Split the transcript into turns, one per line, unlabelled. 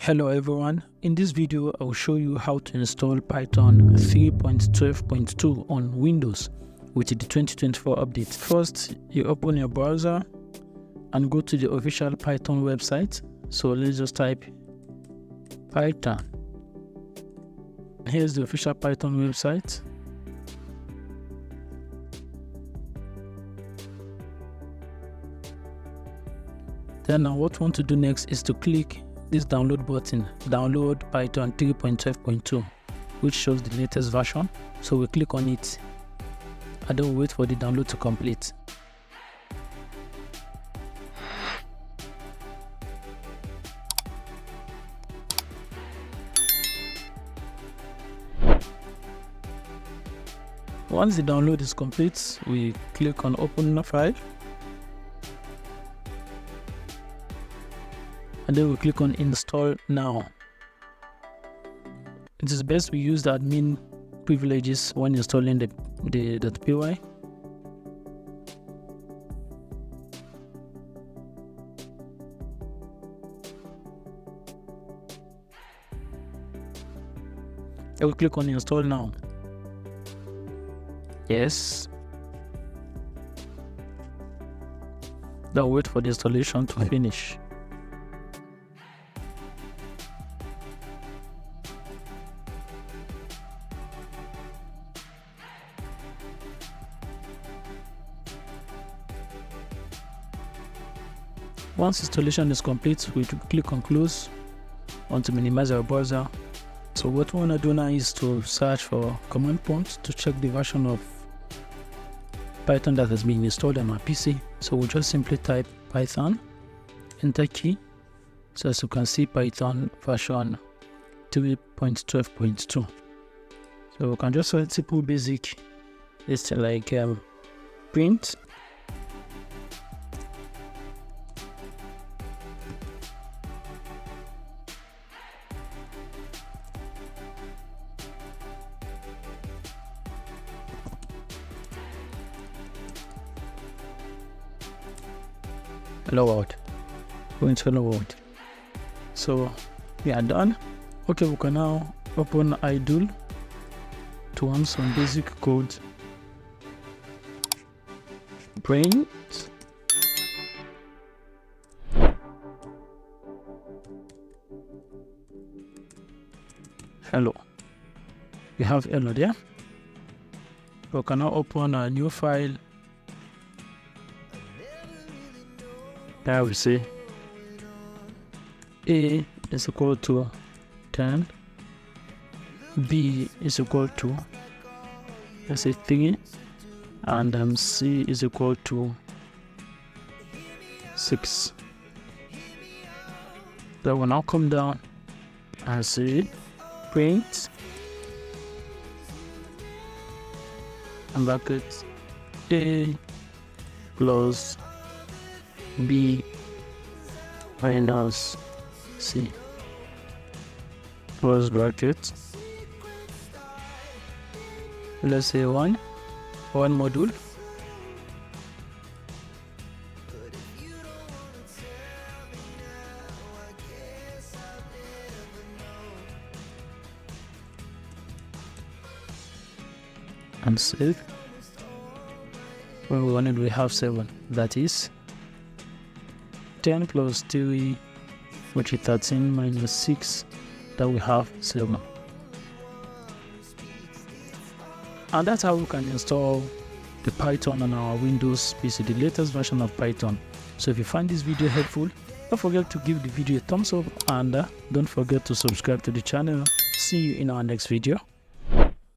Hello everyone, in this video I will show you how to install Python 3.12.2 on Windows with the 2024 update. First, you open your browser and go to the official Python website. So let's just type Python. Here's the official Python website. Then now what we want to do next is to click this download button, download Python 3.12.2, which shows the latest version. So we click on it and then we wait for the download to complete. Once the download is complete, we click on open the file. And then we click on install now. It is best we use the admin privileges when installing the .py. I will click on install now. Yes. Then wait for the installation to finish. Once installation is complete, we click on close to minimize our browser. So what we want to do now is to search for command prompt to check the version of Python that has been installed on my PC. So we'll just simply type Python, enter key. So as you can see, Python version 3.12.2. So we can just write simple basic. It's like print. Hello world, going to hello world. So we are done. Okay, we can now open idle to run some basic code. Print hello. We have hello there. We can now open a new file. Now we see A is equal to 10, B is equal to, let's say 3, and C is equal to 6. Then we'll now come down and see print and bracket A plus B minus C close bracket. Let's say one module. And save. When we wanted, we have 7. That is 10 plus 3, which is 13, minus 6, that we have 7. And that's how we can install the Python on our Windows PC, the latest version of Python. So if you find this video helpful, don't forget to give the video a thumbs up and don't forget to subscribe to the channel. See you in our next video.